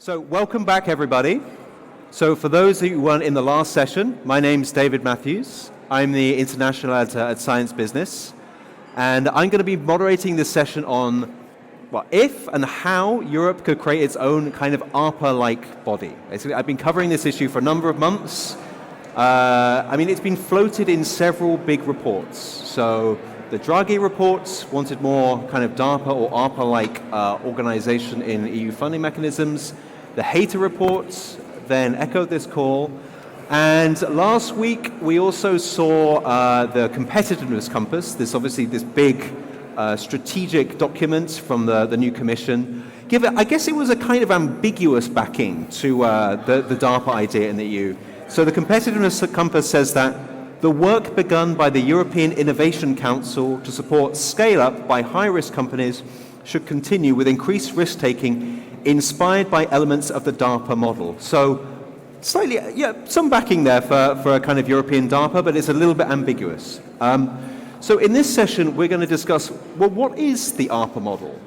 So welcome back, everybody. So for those who weren't in the last session, my name's David Matthews. I'm the International Editor at Science Business. And I'm going to be moderating this session on if and how Europe could create its own kind of ARPA-like body. Basically, I've been covering this issue for a number of months. It's been floated in several big reports. So the Draghi reports wanted more kind of DARPA or ARPA-like organization in EU funding mechanisms. The Heitor reports then echoed this call. And last week, we also saw the competitiveness compass, this big strategic document from the new commission. I guess it was a kind of ambiguous backing to the DARPA idea in the EU. So the competitiveness compass says that the work begun by the European Innovation Council to support scale-up by high-risk companies should continue with increased risk-taking inspired by elements of the DARPA model. So slightly, some backing there for a kind of European DARPA, but it's a little bit ambiguous. So in this session, we're going to discuss, what is the ARPA model?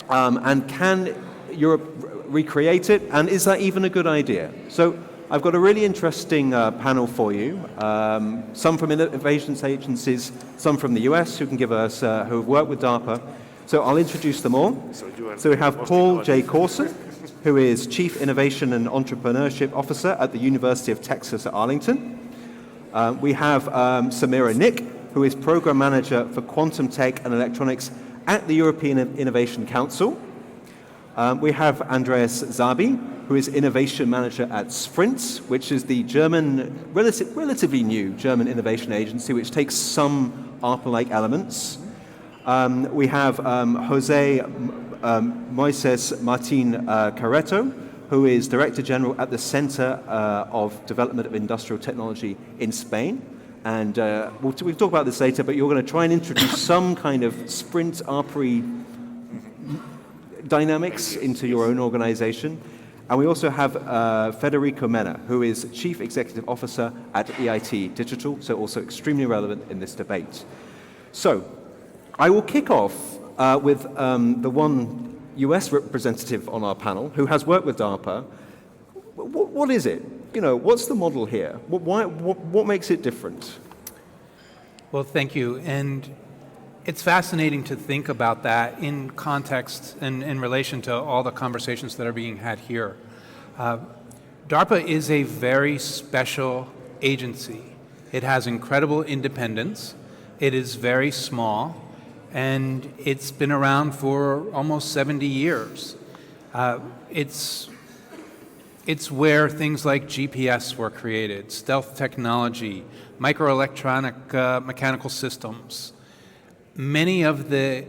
And can Europe recreate it? And is that even a good idea? So I've got a really interesting panel for you. Some from innovation agencies, some from the US who can give us, who have worked with DARPA. So I'll introduce them all. So we have Paul J. Corson, who is Chief Innovation and Entrepreneurship Officer at the University of Texas at Arlington. We have Samira Nick, who is Program Manager for Quantum Tech and Electronics at the European Innovation Council. We have Andreas Zabi, who is Innovation Manager at Sprint, which is the German, relatively new German innovation agency, which takes some ARPA-like elements. We have Jose Moises Martin Carreto, who is Director General at the Center of Development of Industrial Technology in Spain. And we'll talk about this later, but you're going to try and introduce some kind of Sprint ARPA dynamics into your own organization. And we also have Federico Mena, who is Chief Executive Officer at EIT Digital, so also extremely relevant in this debate. So I will kick off with the one US representative on our panel who has worked with DARPA. What is it? What's the model here? What makes it different? Well, thank you. And it's fascinating to think about that in context and in relation to all the conversations that are being had here. DARPA is a very special agency. It has incredible independence. It is very small. And it's been around for almost 70 years. It's where things like GPS were created, stealth technology, microelectronic mechanical systems. Many of the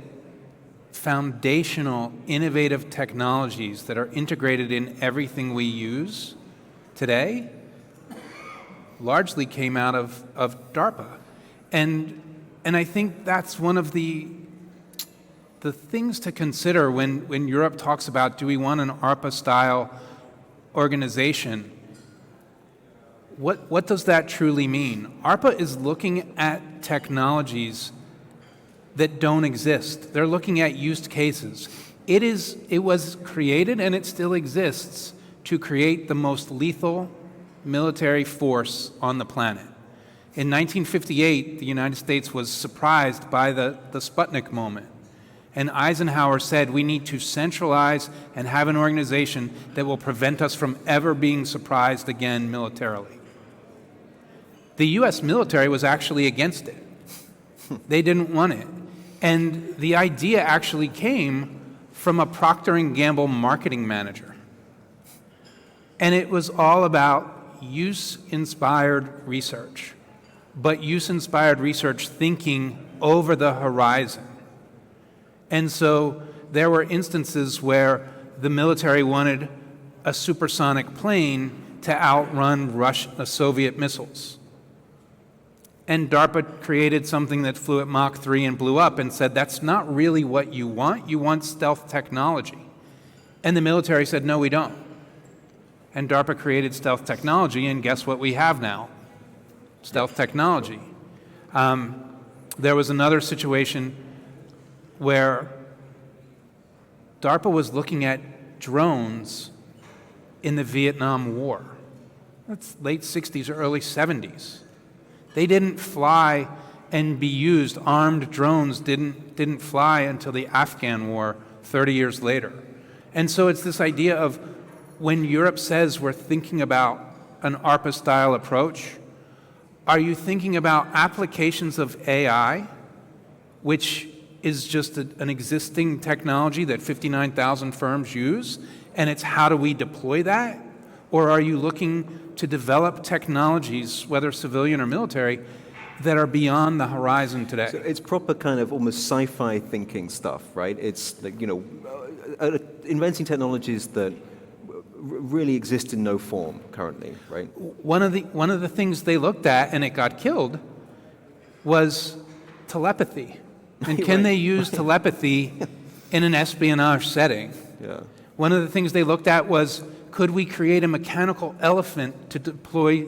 foundational innovative technologies that are integrated in everything we use today largely came out of DARPA. And I think that's one of the things to consider when Europe talks about, do we want an ARPA-style organization? What does that truly mean? ARPA is looking at technologies that don't exist. They're looking at use cases. It was created, and it still exists, to create the most lethal military force on the planet. In 1958, the United States was surprised by the Sputnik moment. And Eisenhower said, we need to centralize and have an organization that will prevent us from ever being surprised again militarily. The US military was actually against it. They didn't want it. And the idea actually came from a Procter & Gamble marketing manager. And it was all about use-inspired research. But use-inspired research thinking over the horizon. And so there were instances where the military wanted a supersonic plane to outrun Soviet missiles. And DARPA created something that flew at Mach 3 and blew up and said, that's not really what you want stealth technology. And the military said, no, we don't. And DARPA created stealth technology, and guess what we have now? Stealth technology. There was another situation where DARPA was looking at drones in the Vietnam War. That's late 60s or early 70s. They didn't fly and be used. Armed drones didn't fly until the Afghan War 30 years later. And so it's this idea of when Europe says we're thinking about an ARPA-style approach, are you thinking about applications of AI, which is just an existing technology that 59,000 firms use, and it's how do we deploy that? Or are you looking to develop technologies, whether civilian or military, that are beyond the horizon today? So it's proper kind of almost sci-fi thinking stuff, right? It's like, inventing technologies that really exist in no form currently, right? One of the things they looked at, and it got killed, was telepathy. And can they use telepathy in an espionage setting? Yeah. One of the things they looked at was, could we create a mechanical elephant to deploy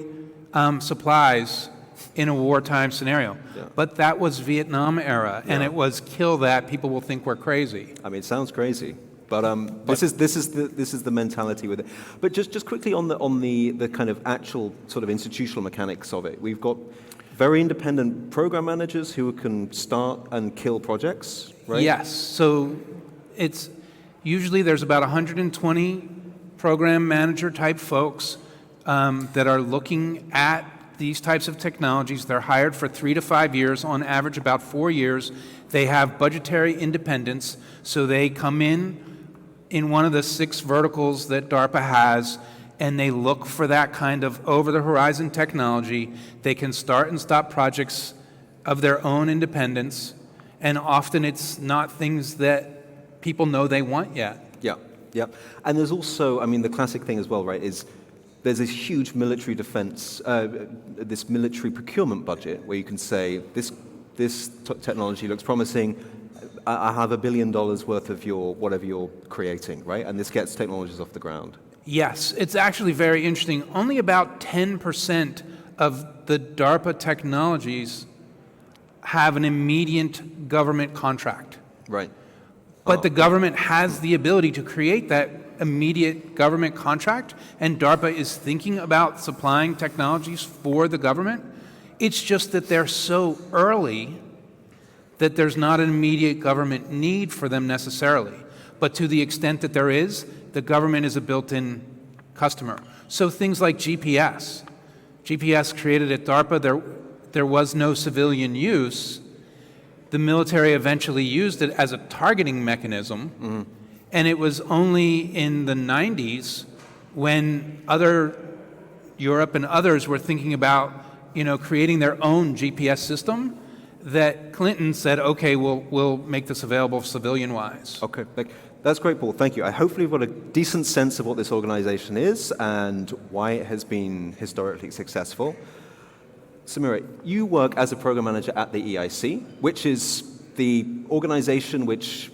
supplies in a wartime scenario? Yeah. But that was Vietnam era, and Yeah. it was kill that. People will think we're crazy. I mean, it sounds crazy, but this is the mentality with it. But just quickly on the kind of actual sort of institutional mechanics of it, we've got very independent program managers who can start and kill projects, right? Yes. So it's usually there's about 120 program manager type folks that are looking at these types of technologies. They're hired for 3 to 5 years, on average about 4 years. They have budgetary independence, so they come in one of the 6 verticals that DARPA has, and they look for that kind of over-the-horizon technology. They can start and stop projects of their own independence, and often it's not things that people know they want yet. Yeah, yeah. And there's also, I mean, the classic thing as well, right, is there's this huge military defense, this military procurement budget where you can say, this technology looks promising, I have $1 billion worth of whatever you're creating, right? And this gets technologies off the ground. Yes, it's actually very interesting. Only about 10% of the DARPA technologies have an immediate government contract. Right. But the government has the ability to create that immediate government contract, and DARPA is thinking about supplying technologies for the government. It's just that they're so early that there's not an immediate government need for them necessarily. But to the extent that there is, the government is a built-in customer. So things like GPS. GPS created at DARPA, there was no civilian use. The military eventually used it as a targeting mechanism, and it was only in the 90s when Europe and others were thinking about, creating their own GPS system that Clinton said, okay, we'll make this available civilian-wise. Okay, that's great, Paul. Thank you. I hopefully you've got a decent sense of what this organization is and why it has been historically successful. Samira, you work as a program manager at the EIC, which is the organization which,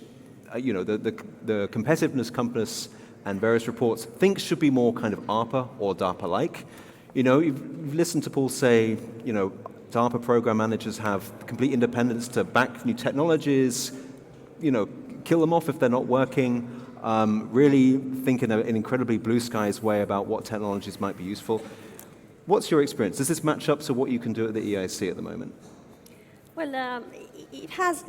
the competitiveness compass and various reports think should be more kind of ARPA or DARPA-like. You've listened to Paul say, DARPA program managers have complete independence to back new technologies, kill them off if they're not working, really think in an incredibly blue skies way about what technologies might be useful. What's your experience? Does this match up to what you can do at the EIC at the moment? Well, it has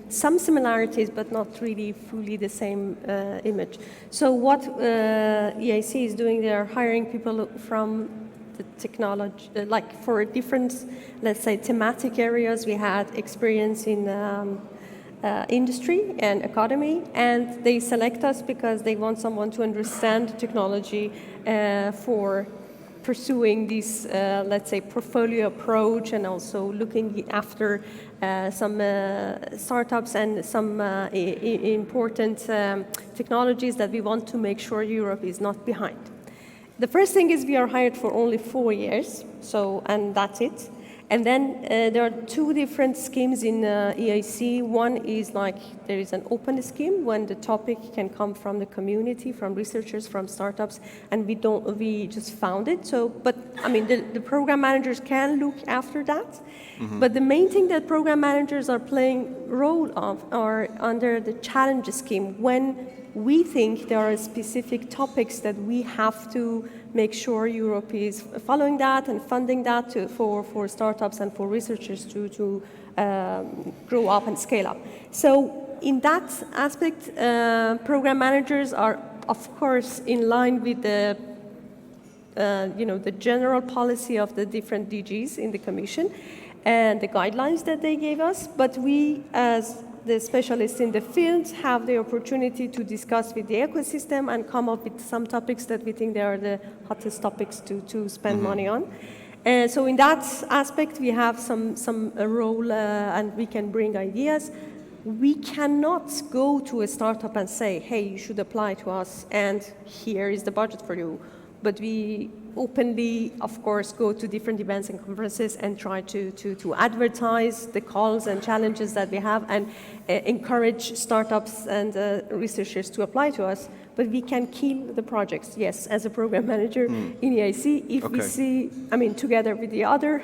some similarities, but not really fully the same image. So what EIC is doing, they are hiring people from the technology, like for different, let's say, thematic areas. We had experience in industry and economy, and they select us because they want someone to understand the technology for pursuing this, let's say, portfolio approach, and also looking after some startups and some important technologies that we want to make sure Europe is not behind. The first thing is we are hired for only 4 years, and that's it. And then there are 2 different schemes in EIC. One is like there is an open scheme when the topic can come from the community, from researchers, from startups, and we just found it. But I mean, the program managers can look after that. But the main thing that program managers are playing role of are under the challenge scheme when we think there are specific topics that we have to make sure Europe is following that and funding that for startups and for researchers to grow up and scale up. So in that aspect, program managers are, of course, in line with the the general policy of the different DGs in the Commission and the guidelines that they gave us, but we, as the specialists in the field, have the opportunity to discuss with the ecosystem and come up with some topics that we think they are the hottest topics to spend money on. So in that aspect, we have some role and we can bring ideas. We cannot go to a startup and say, hey, you should apply to us and here is the budget for you. But we openly, of course, go to different events and conferences and try to advertise the calls and challenges that we have and encourage startups and researchers to apply to us. But we can kill the projects, yes, as a program manager in EIC. If we see, together with the other,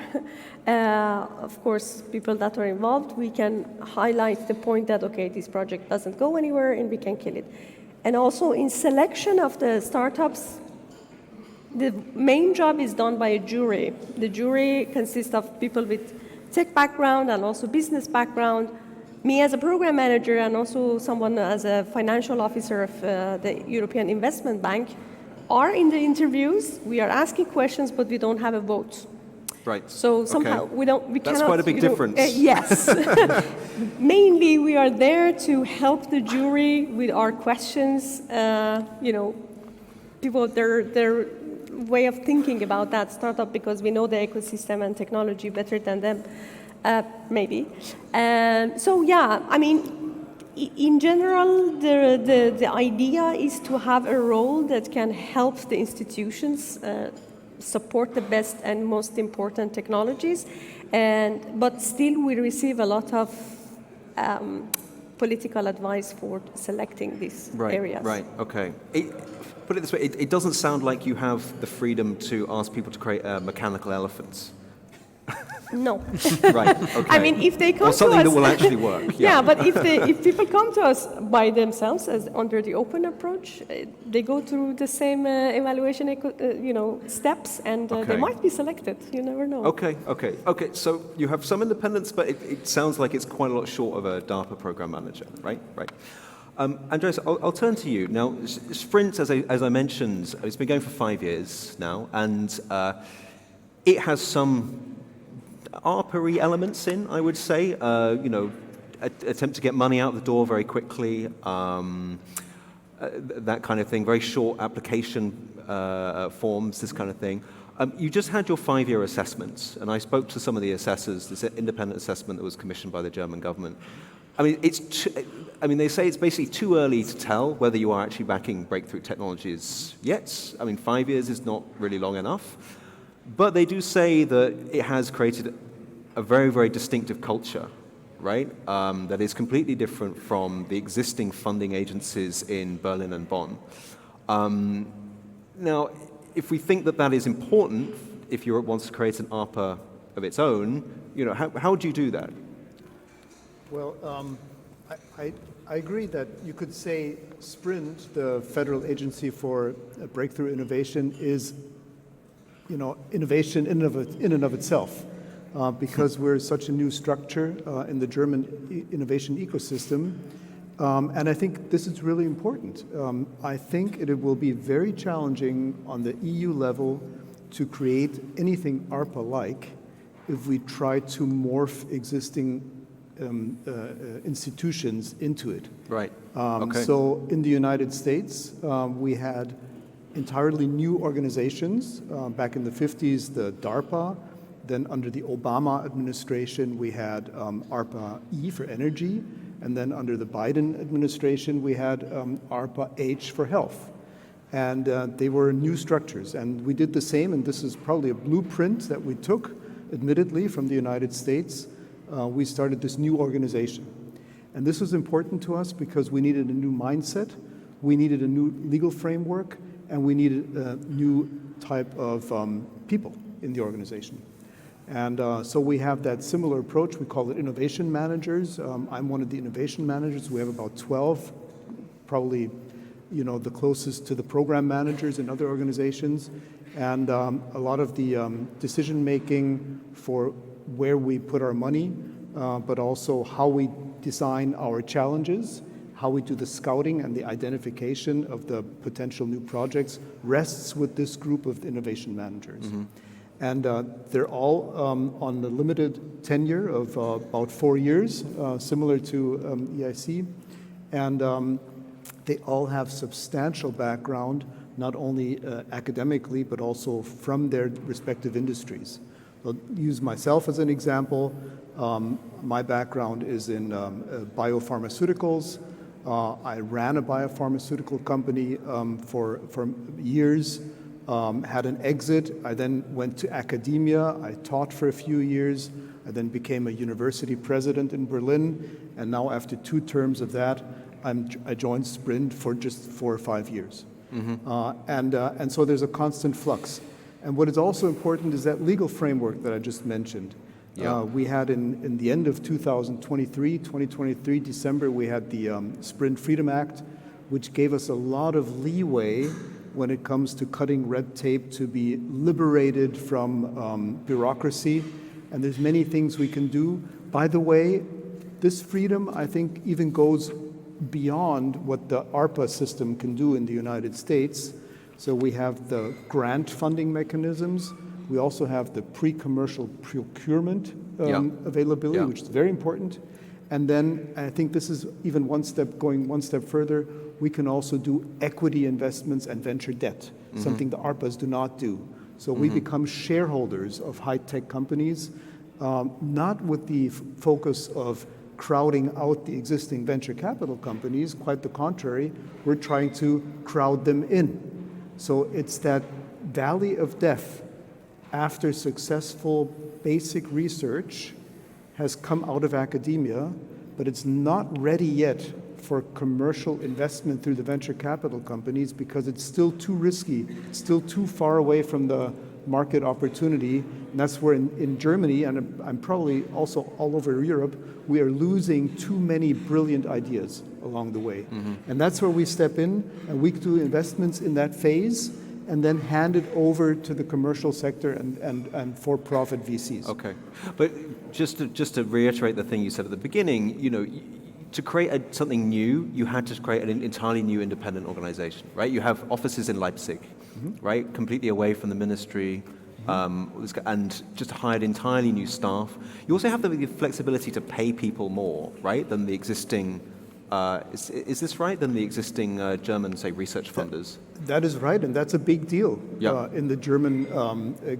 of course, people that are involved, we can highlight the point that, okay, this project doesn't go anywhere and we can kill it. And also in selection of the startups, the main job is done by a jury. The jury consists of people with tech background and also business background. Me as a program manager and also someone as a financial officer of the European Investment Bank are in the interviews. We are asking questions, but we don't have a vote. Right. So somehow we cannot. That's quite a big difference. Yes. Mainly, we are there to help the jury with our questions. People, their way of thinking about that startup, because we know the ecosystem and technology better than them, maybe. So yeah, in general, the idea is to have a role that can help the institutions support the best and most important technologies, but still we receive a lot of political advice for selecting these areas. Right, okay. Put it this way, it doesn't sound like you have the freedom to ask people to create mechanical elephants. No. Right, okay. If they come to us... Or something that will actually work. Yeah, but if people come to us by themselves, as under the open approach, they go through the same evaluation steps, and they might be selected. You never know. Okay. So you have some independence, but it sounds like it's quite a lot short of a DARPA program manager, right? Right. Andreas, I'll turn to you. Now, Sprint, as I mentioned, it's been going for 5 years now, and it has some ARPA-y elements in, I would say. Attempt to get money out the door very quickly, that kind of thing, very short application forms, this kind of thing. You just had your 5-year assessments, and I spoke to some of the assessors, this independent assessment that was commissioned by the German government. They say it's basically too early to tell whether you are actually backing breakthrough technologies yet. 5 years is not really long enough. But they do say that it has created a very, very distinctive culture, right? That is completely different from the existing funding agencies in Berlin and Bonn. Now, if we think that that is important, if Europe wants to create an ARPA of its own, how do you do that? Well, I agree that you could say Sprint, the Federal Agency for Breakthrough Innovation, is innovation in and of itself, because we're such a new structure in the German innovation ecosystem. And I think this is really important. I think it will be very challenging on the EU level to create anything ARPA-like if we try to morph existing institutions into it. Right. So in the United States, we had entirely new organizations. Back in the 50s, the DARPA. Then under the Obama administration, we had ARPA-E for energy. And then under the Biden administration, we had ARPA-H for health. And they were new structures. And we did the same, and this is probably a blueprint that we took, admittedly, from the United States. We started this new organization. And this was important to us because we needed a new mindset, we needed a new legal framework, and we needed a new type of people in the organization. And so we have that similar approach. We call it innovation managers. I'm one of the innovation managers. We have about 12, probably the closest to the program managers in other organizations, and a lot of the decision making for where we put our money, but also how we design our challenges, how we do the scouting and the identification of the potential new projects rests with this group of innovation managers. Mm-hmm. And they're all on the limited tenure of about 4 years, similar to EIC. And they all have substantial background, not only academically, but also from their respective industries. I'll use myself as an example. My background is in biopharmaceuticals. I ran a biopharmaceutical company for years. Had an exit. I then went to academia. I taught for a few years. I then became a university president in Berlin. And now after 2 terms of that, I joined Sprint for just 4 or 5 years. Mm-hmm. And so there's a constant flux. And what is also important is that legal framework that I just mentioned. Yeah. We had in the end of 2023, December, we had the Sprint Freedom Act, which gave us a lot of leeway when it comes to cutting red tape to be liberated from bureaucracy. And there's many things we can do. By the way, this freedom, I think, even goes beyond what the ARPA system can do in the United States. So we have the grant funding mechanisms. We also have the pre-commercial procurement availability, which is very important. And then I think this is even going one step further. We can also do equity investments and venture debt, something the ARPAs do not do. So we become shareholders of high-tech companies, not with the focus of crowding out the existing venture capital companies. Quite the contrary, we're trying to crowd them in. So it's that valley of death after successful basic research has come out of academia, but it's not ready yet for commercial investment through the venture capital companies because it's still too risky, still too far away from the market opportunity. And that's where in Germany, and I'm probably also all over Europe, we are losing too many brilliant ideas along the way. Mm-hmm. And that's where we step in, and we do investments in that phase, and then hand it over to the commercial sector and for-profit VCs. Okay, but just to reiterate the thing you said at the beginning, to create something new, you had to create an entirely new independent organization, right? You have offices in Leipzig, right, completely away from the ministry, and just hired entirely new staff. You also have the flexibility to pay people more, right, than the existing. Is this right? Than the existing German, say, research funders? That is right, and that's a big deal in the German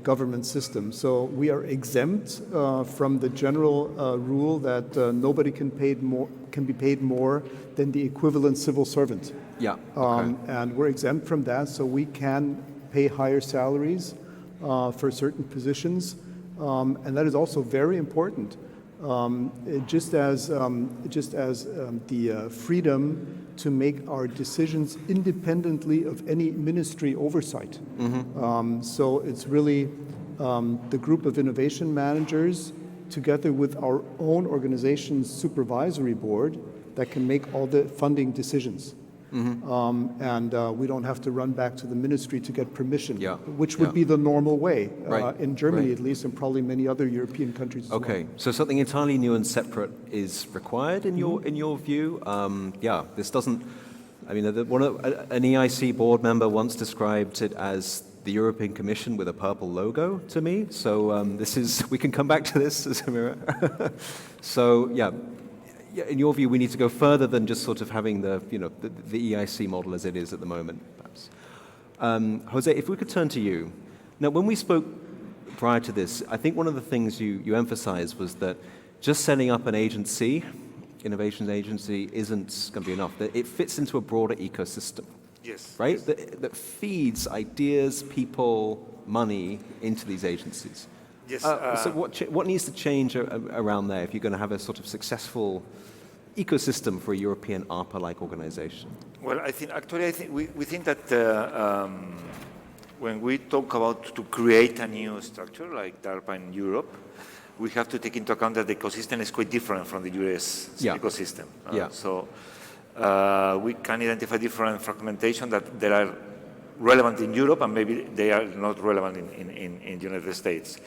government system. So we are exempt from the general rule that nobody can be paid more than the equivalent civil servant. Yeah. Okay. And we're exempt from that, so we can pay higher salaries for certain positions, and that is also very important. Just as the freedom to make our decisions independently of any ministry oversight. Mm-hmm. So it's really the group of innovation managers together with our own organization's supervisory board that can make all the funding decisions. Mm-hmm. And we don't have to run back to the ministry to get permission, which would be the normal way in Germany at least, and probably many other European countries as well. Okay, so something entirely new and separate is required in your view. This doesn't. I mean, an EIC board member once described it as the European Commission with a purple logo to me. So we can come back to this, Samira. So in your view, we need to go further than just sort of having the EIC model as it is at the moment, perhaps. Jose, if we could turn to you. Now, when we spoke prior to this, I think one of the things you emphasized was that just setting up an agency, innovations agency, isn't going to be enough. That it fits into a broader ecosystem. Yes. Right? That feeds ideas, people, money into these agencies. Yes. So what needs to change around there if you're going to have a sort of successful ecosystem for a European ARPA-like organization? Well, I think we think that when we talk about to create a new structure like DARPA in Europe, we have to take into account that the ecosystem is quite different from the US ecosystem. So We can identify different fragmentation that are relevant in Europe, and maybe they are not relevant in the United States.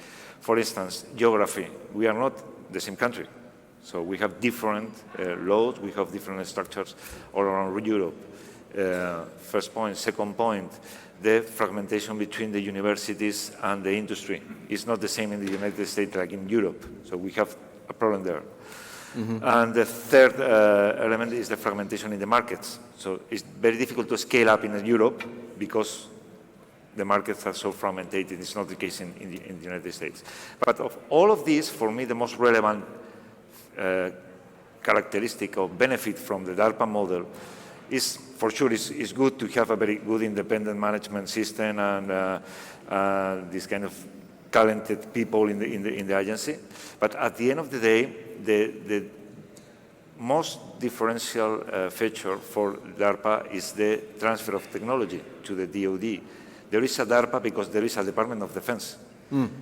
For instance, geography. We are not the same country. So we have different laws, we have different structures all around Europe. First point. Second point, the fragmentation between the universities and the industry is not the same in the United States like in Europe. So we have a problem there. And the third element is the fragmentation in the markets. So it's very difficult to scale up in Europe because the markets are so fragmented. It's not the case in the United States. But of all of these, for me, the most relevant characteristic or benefit from the DARPA model is, for sure, it's good to have a very good independent management system and this kind of talented people in the agency. But at the end of the day, the most differential feature for DARPA is the transfer of technology to the DoD. There is a DARPA because there is a Department of Defense,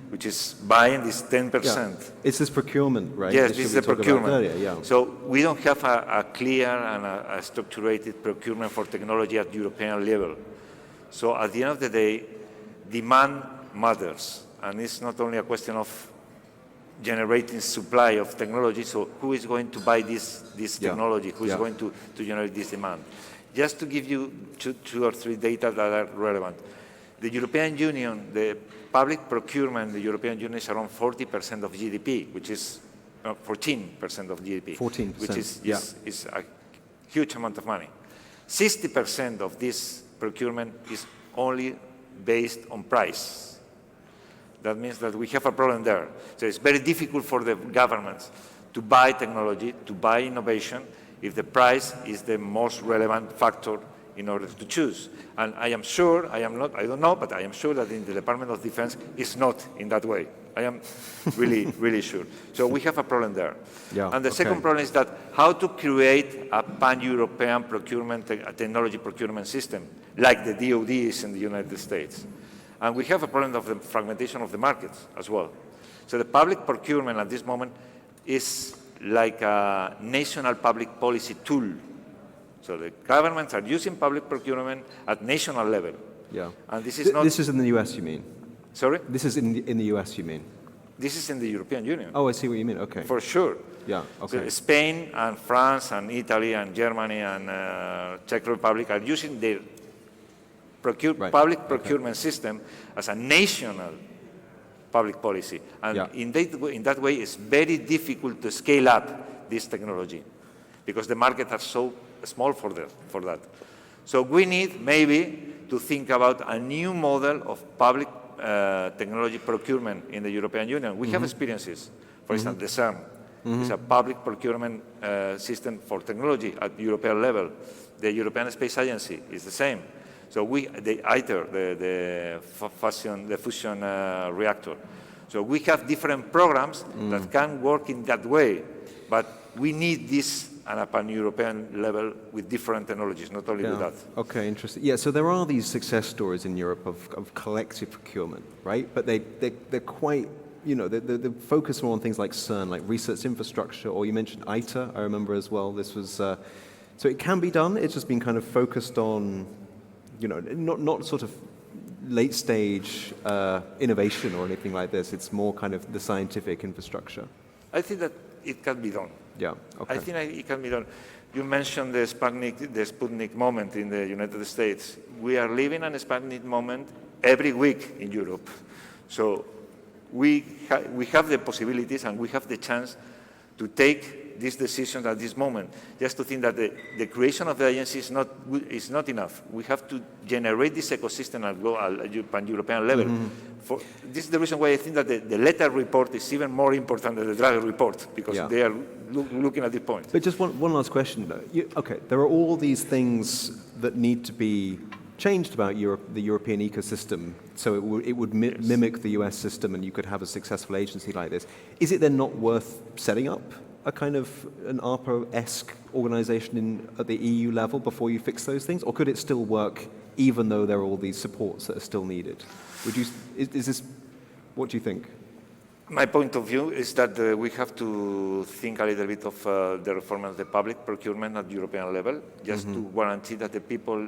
which is buying this 10%. Yeah. It's this procurement, right? Yes, this is the procurement. Earlier, yeah. So we don't have a clear and a structured procurement for technology at European level. So at the end of the day, demand matters. And it's not only a question of generating supply of technology, so who is going to buy this technology, who is going to generate this demand. Just to give you two or three data that are relevant. The European Union, the public procurement in the European Union is around 40% of GDP, which is 14% of GDP. 14%, which is a huge amount of money. 60% of this procurement is only based on price. That means that we have a problem there. So it's very difficult for the governments to buy technology, to buy innovation, if the price is the most relevant factor in order to choose. And I am sure, I don't know, but I am sure that in the Department of Defense it's not in that way. I am really, really sure. So we have a problem there. Yeah, and the second problem is that how to create a pan-European procurement, technology procurement system, like the DoD is in the United States. And we have a problem of the fragmentation of the markets as well. So the public procurement at this moment is like a national public policy tool. So the governments are using public procurement at national level. Yeah. And this is not... This is in the US, you mean? Sorry? This is in the US, you mean? This is in the European Union. Oh, I see what you mean, okay. For sure. Yeah, okay. So Spain and France and Italy and Germany and Czech Republic are using their public procurement system as a national public policy. And in that way, it's very difficult to scale up this technology because the markets are so small for that. So we need maybe to think about a new model of public technology procurement in the European Union. We have experiences. For instance, the CERN is a public procurement system for technology at European level. The European Space Agency is the same. So the ITER, the fusion reactor. So we have different programs that can work in that way, but we need this at a pan-European level with different technologies, not only with that. Okay, interesting. Yeah, so there are these success stories in Europe of collective procurement, right? But they're quite, they focus more on things like CERN, like research infrastructure, or you mentioned ITER, I remember as well. This was, so it can be done, it's just been kind of focused on, not sort of late stage innovation or anything like this. It's more kind of the scientific infrastructure. I think that it can be done. Yeah, okay. I think it can be done. You mentioned the Sputnik moment in the United States. We are living a Sputnik moment every week in Europe. So we have the possibilities and we have the chance to take these decisions at this moment. Just to think that the creation of the agency is not enough. We have to generate this ecosystem at pan-European level. This is the reason why I think that the letter report is even more important than the Draghi report, because they are looking at this point. But just one last question, though. Okay, there are all these things that need to be changed about the European ecosystem, so it would mimic the US system and you could have a successful agency like this. Is it then not worth setting up a kind of an ARPA-esque organization at the EU level before you fix those things? Or could it still work even though there are all these supports that are still needed? Is this, what do you think? My point of view is that we have to think a little bit of the reform of the public procurement at European level, just to guarantee that the people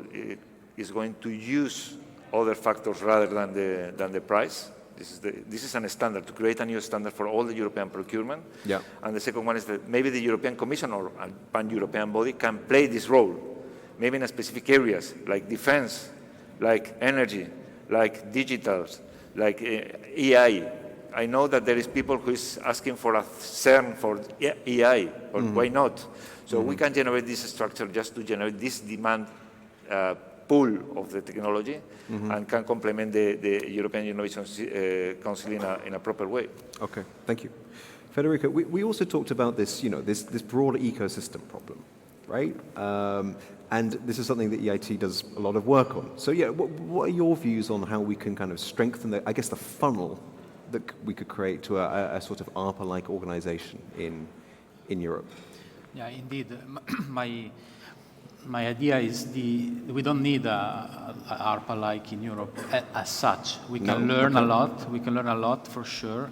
is going to use other factors rather than the price. This is a standard, to create a new standard for all the European procurement. Yeah. And the second one is that maybe the European Commission or a pan-European body can play this role, maybe in specific areas like defense, like energy, like digitals, like AI. I know that there is people who is asking for a CERN for AI, or why not? So we can generate this structure just to generate this demand pool of the technology and can complement the European Innovation Council in a proper way. Okay, thank you. Federico, we also talked about this, this broader ecosystem problem, right? And this is something that EIT does a lot of work on. So yeah, what are your views on how we can kind of strengthen the funnel that we could create to a sort of ARPA-like organization in Europe? Yeah, indeed. My idea is we don't need a ARPA-like in Europe as such. We can learn a lot. We can learn a lot for sure.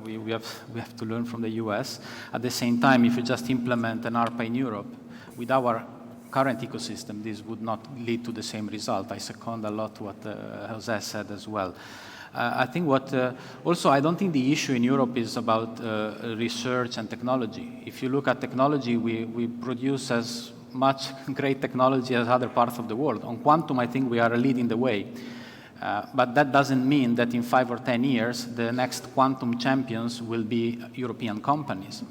We have to learn from the US. At the same time, if you just implement an ARPA in Europe with our current ecosystem, this would not lead to the same result. I second a lot what Jose said as well. I think also I don't think the issue in Europe is about research and technology. If you look at technology, we produce as much great technology as other parts of the world. On quantum, I think we are leading the way. But that doesn't mean that in 5 or 10 years, the next quantum champions will be European companies.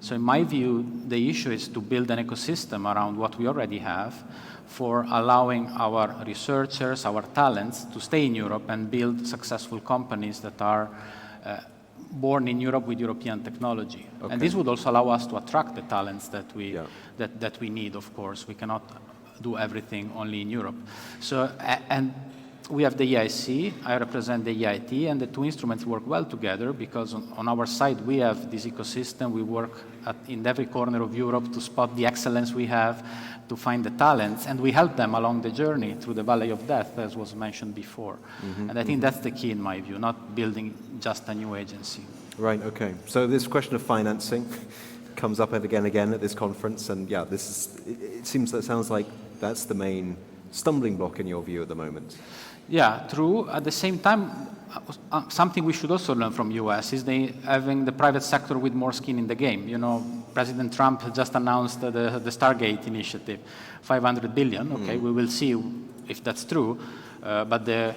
So in my view, the issue is to build an ecosystem around what we already have for allowing our researchers, our talents to stay in Europe and build successful companies that are born in Europe with European technology. Okay. And this would also allow us to attract the talents that we need, of course. We cannot do everything only in Europe. So, and we have the EIC, I represent the EIT, and the two instruments work well together because on our side we have this ecosystem. We work in every corner of Europe to spot the excellence we have, to find the talents, and we help them along the journey through the Valley of Death, as was mentioned before. And I think that's the key in my view, not building just a new agency. Right, okay. So this question of financing comes up again and again at this conference, and yeah, it sounds like that's the main stumbling block in your view at the moment. Yeah, true. At the same time, something we should also learn from US is having the private sector with more skin in the game. You know, President Trump just announced the Stargate initiative, $500 billion. Okay, we will see if that's true. But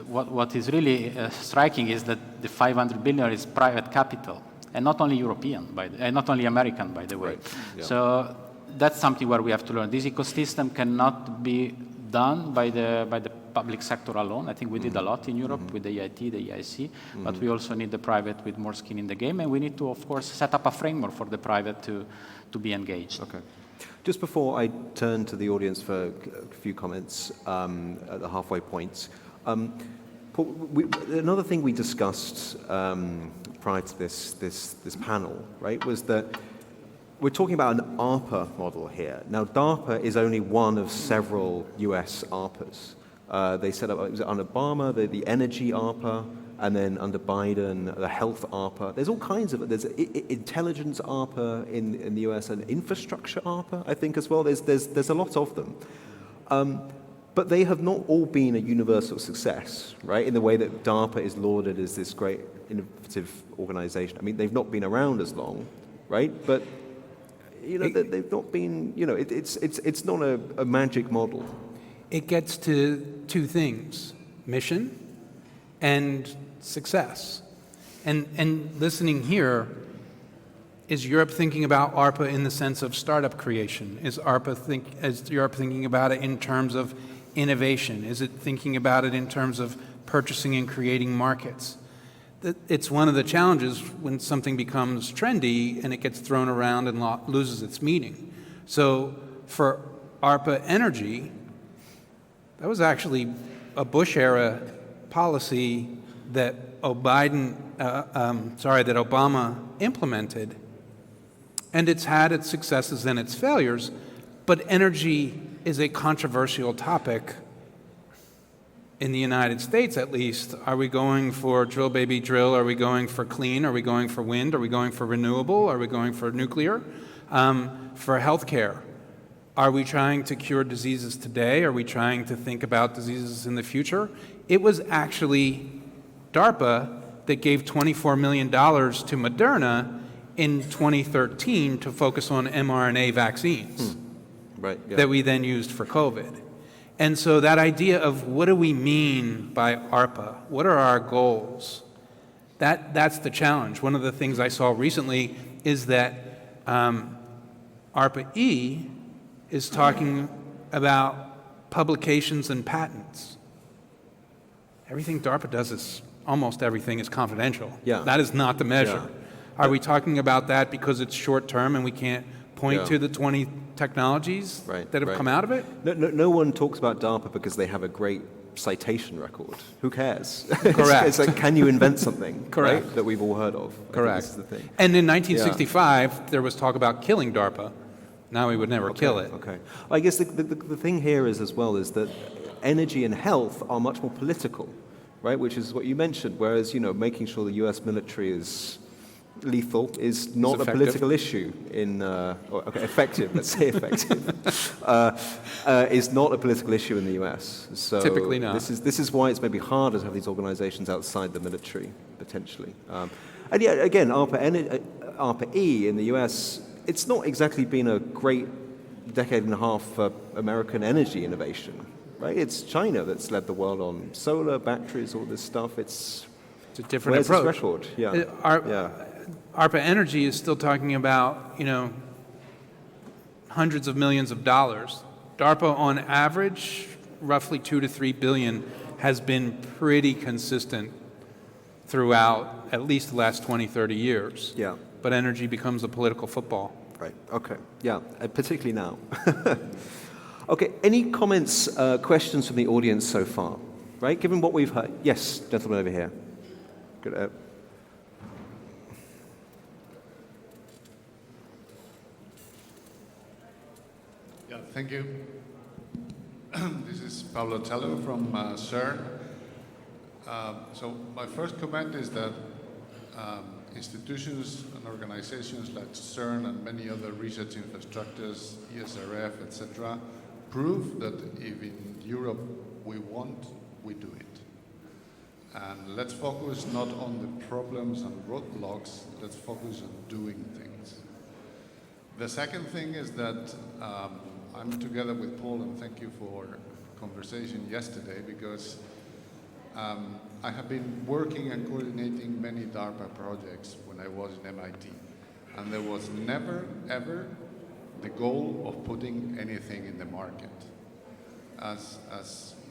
what is really striking is that the $500 billion is private capital, and not only European, not only American, by the way. Right. Yeah. So that's something where we have to learn. This ecosystem cannot be done by the public sector alone. I think we did a lot in Europe with the EIT, the EIC, but we also need the private with more skin in the game, and we need to, of course, set up a framework for the private to be engaged. Okay. Just before I turn to the audience for a few comments at the halfway point, Paul, another thing we discussed prior to this panel, right, was that we're talking about an ARPA model here. Now, DARPA is only one of several US ARPAs. They set up, it was under Obama, the energy ARPA, and then under Biden, the health ARPA. There's all kinds of, there's intelligence ARPA in the US, and infrastructure ARPA, I think, as well. There's a lot of them. But they have not all been a universal success, right, in the way that DARPA is lauded as this great innovative organization. I mean, they've not been around as long, right? But they've not been, it's not a magic model. It gets to two things, mission and success. And listening here, is Europe thinking about ARPA in the sense of startup creation? Is Europe thinking about it in terms of innovation? Is it thinking about it in terms of purchasing and creating markets? It's one of the challenges when something becomes trendy and it gets thrown around and loses its meaning. So for ARPA Energy, that was actually a Bush-era policy that Obama implemented, and it's had its successes and its failures, but energy is a controversial topic in the United States at least, are we going for drill, baby, drill? Are we going for clean? Are we going for wind? Are we going for renewable? Are we going for nuclear? For healthcare, are we trying to cure diseases today? Are we trying to think about diseases in the future? It was actually DARPA that gave $24 million to Moderna in 2013 to focus on mRNA vaccines that we then used for COVID. And so that idea of what do we mean by ARPA? What are our goals? That's the challenge. One of the things I saw recently is that ARPA-E is talking about publications and patents. Everything DARPA does is, almost everything is confidential. That is not the measure. Are we talking about that because it's short term and we can't point to the 20 technologies that have come out of it? No one talks about DARPA because they have a great citation record. Who cares? Correct. It's like, can you invent something Correct. Right, that we've all heard of? Correct. This is the thing. And in 1965, there was talk about killing DARPA. Now we would never kill it. Okay. I guess the thing here is as well is that energy and health are much more political, right? Which is what you mentioned. Whereas, making sure the U.S. military is lethal is not a political issue effective, let's say effective, is not a political issue in the US. So typically not. This is why it's maybe harder to have these organizations outside the military, potentially. And yet, again, ARPA-E in the US, it's not exactly been a great decade and a half for American energy innovation, right? It's China that's led the world on solar, batteries, all this stuff. It's a different approach. approach. Where's this record? ARPA Energy is still talking about, hundreds of millions of dollars. DARPA, on average, roughly 2 to 3 billion, has been pretty consistent throughout at least the last 20, 30 years. But energy becomes a political football. Right. Okay. Yeah. Particularly now. Okay. Any comments, questions from the audience so far? Right. Given what we've heard. Yes, gentleman over here. Good. Thank you. This is Pablo Tello from CERN. So my first comment is that institutions and organizations like CERN and many other research infrastructures, ESRF, etc., prove that if in Europe we want, we do it. And let's focus not on the problems and roadblocks, let's focus on doing things. The second thing is that I'm together with Paul, and thank you for conversation yesterday, because I have been working and coordinating many DARPA projects when I was in MIT, and there was never, ever the goal of putting anything in the market. As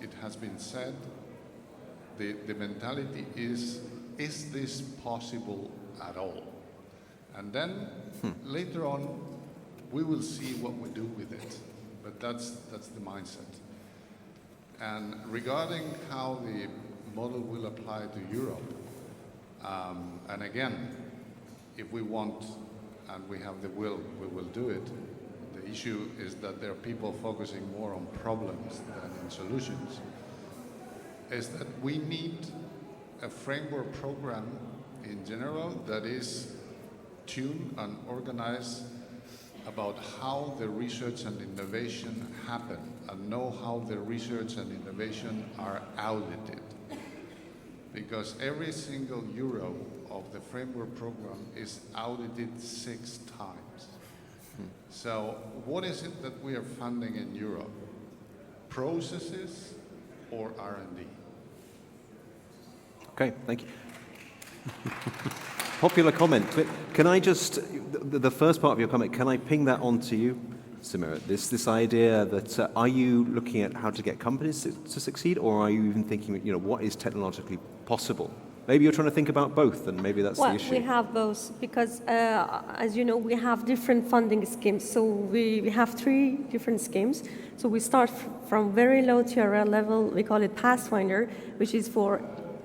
it has been said, the mentality is this possible at all? And then later on, we will see what we do with it. But that's the mindset. And regarding how the model will apply to Europe, and again, if we want and we have the will, we will do it. The issue is that there are people focusing more on problems than in solutions. Is that we need a framework program in general that is tuned and organized about how the research and innovation happen and know how the research and innovation are audited. Because every single euro of the framework program is audited 6 times. So what is it that we are funding in Europe? Processes or R&D? Okay, thank you. Popular comment. Can I just, the first part of your comment, can I ping that on to you, Samira? This idea that, are you looking at how to get companies to succeed, or are you even thinking, what is technologically possible? Maybe you're trying to think about both, and maybe that's the issue. Well, we have both, because as you know, we have different funding schemes. So we have 3 different schemes. So we start from very low TRL level, we call it Pathfinder, which is for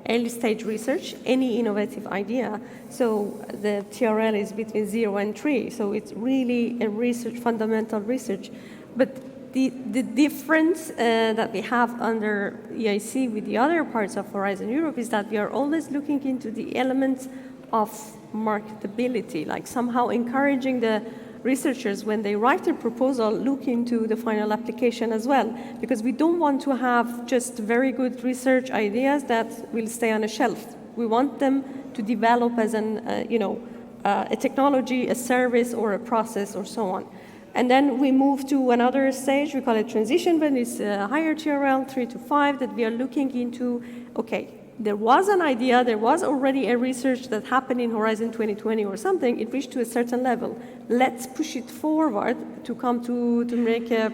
early stage research, any innovative idea. So the TRL is between 0 and 3. So it's really a research, fundamental research. But the difference that we have under EIC with the other parts of Horizon Europe is that we are always looking into the elements of marketability, like somehow encouraging the researchers when they write a proposal look into the final application as well, because we don't want to have just very good research ideas that will stay on a shelf. We want them to develop as a technology, a service, or a process, or so on. And then we move to another stage, we call it transition, but it's a higher TRL, 3 to 5, that we are looking into, okay, there was an idea, there was already a research that happened in Horizon 2020 or something, it reached to a certain level. Let's push it forward to come to make a,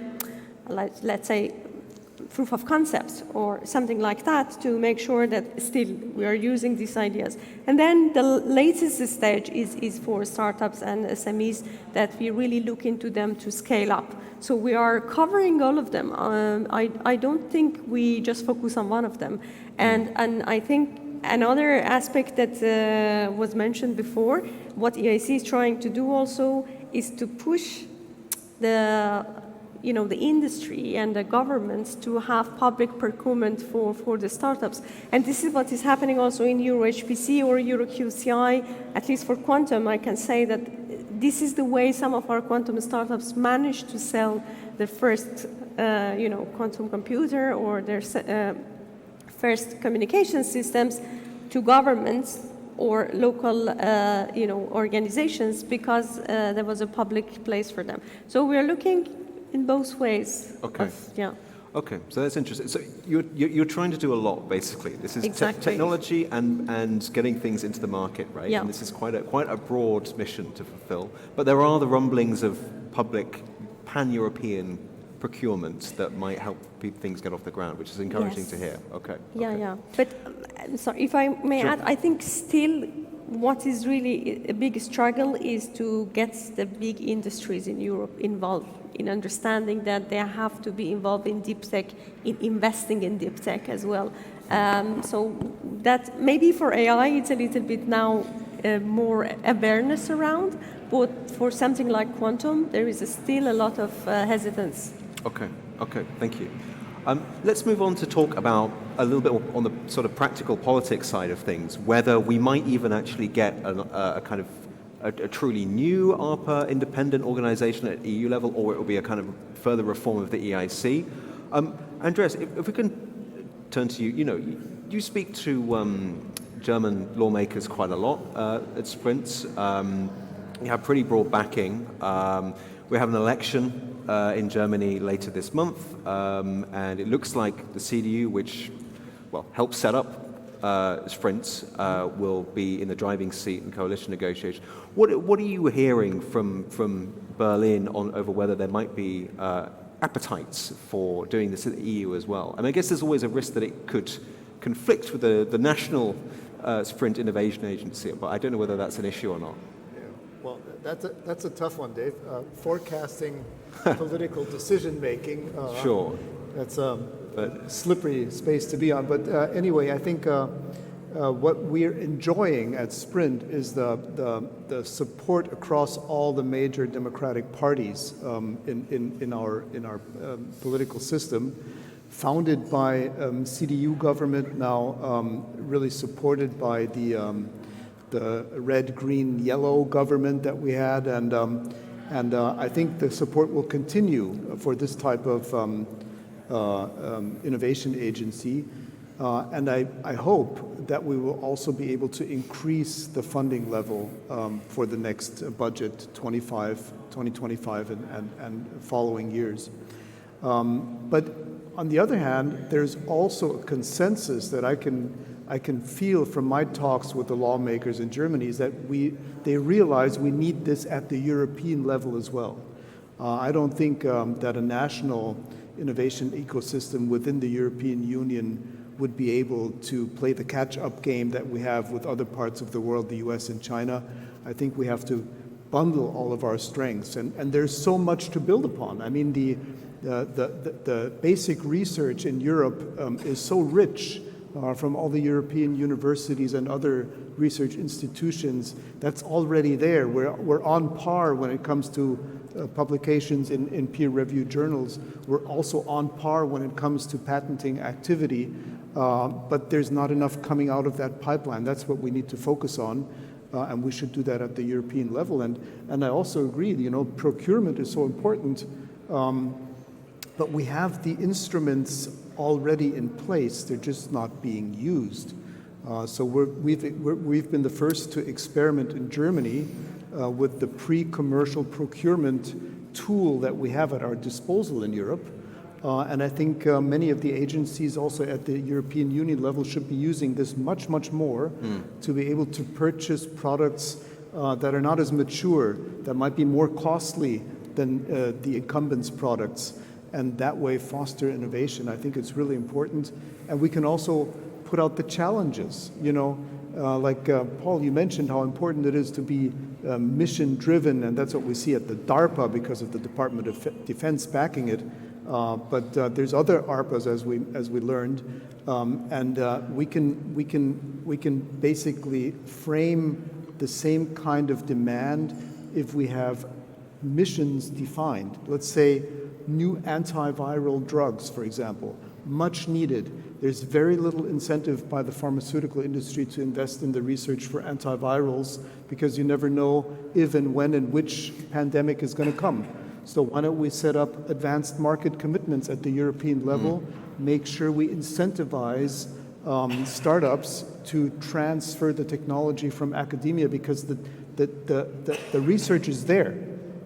let's say, proof of concepts or something like that to make sure that still we are using these ideas. And then the latest stage is for startups and SMEs that we really look into them to scale up. So we are covering all of them. I don't think we just focus on one of them. And I think another aspect that was mentioned before, what EIC is trying to do also is to push the industry and the governments to have public procurement for the startups. And this is what is happening also in EuroHPC or EuroQCI, at least for quantum. I can say that this is the way some of our quantum startups manage to sell their first, quantum computer or their first communication systems to governments or local, organizations because there was a public place for them. So we are looking in both ways. Okay. Okay, so that's interesting. So you're trying to do a lot, basically. This is technology and getting things into the market, right? Yeah. And this is quite a broad mission to fulfill. But there are the rumblings of public pan-European procurement that might help things get off the ground, which is encouraging to hear. Okay. Yeah. But sorry, if I may add, I think still what is really a big struggle is to get the big industries in Europe involved in understanding that they have to be involved in deep tech, in investing in deep tech as well. So that maybe for AI it's a little bit now more awareness around, but for something like quantum there is still a lot of hesitance. Okay, thank you. Let's move on to talk about a little bit on the sort of practical politics side of things, whether we might even actually get a kind of a truly new ARPA independent organization at EU level, or it will be a kind of further reform of the EIC. Andreas, if we can turn to you, you speak to German lawmakers quite a lot at Sprint. You have pretty broad backing. We have an election in Germany later this month, and it looks like the CDU, which helped set up Sprint, will be in the driving seat in coalition negotiations. What are you hearing from Berlin over whether there might be appetites for doing this at the EU as well? And I guess there's always a risk that it could conflict with the national Sprint Innovation Agency, but I don't know whether that's an issue or not. Yeah. Well, that's a tough one, Dave. Forecasting political decision making. Sure. That's a slippery space to be on. But anyway, I think what we're enjoying at Sprint is the support across all the major democratic parties in our political system, founded by CDU government, now really supported by the red, green, yellow government that we had, and I think the support will continue for this type of innovation agency. And I hope that we will also be able to increase the funding level for the next budget, 2025 and following years. But on the other hand, there's also a consensus that I can feel from my talks with the lawmakers in Germany is that they realize we need this at the European level as well. I don't think that a national innovation ecosystem within the European Union would be able to play the catch-up game that we have with other parts of the world, the US and China. I think we have to bundle all of our strengths, and there's so much to build upon. I mean, the basic research in Europe is so rich from all the European universities and other research institutions. That's already there. We're on par when it comes to publications in peer-reviewed journals. We're also on par when it comes to patenting activity, but there's not enough coming out of that pipeline. That's what we need to focus on, and we should do that at the European level. And I also agree, procurement is so important, but we have the instruments already in place. They're just not being used. So we've been the first to experiment in Germany with the pre-commercial procurement tool that we have at our disposal in Europe. And I think many of the agencies also at the European Union level should be using this much, much more to be able to purchase products that are not as mature, that might be more costly than the incumbents' products, and that way foster innovation. I think it's really important. And we can also put out the challenges. Like Paul, you mentioned how important it is to be mission-driven, and that's what we see at the DARPA because of the Department of Defense backing it. But there's other ARPAs as we learned, and we can basically frame the same kind of demand if we have missions defined. Let's say new antiviral drugs, for example, much needed. There's very little incentive by the pharmaceutical industry to invest in the research for antivirals because you never know if and when and which pandemic is going to come. So why don't we set up advanced market commitments at the European level, make sure we incentivize startups to transfer the technology from academia because the research is there.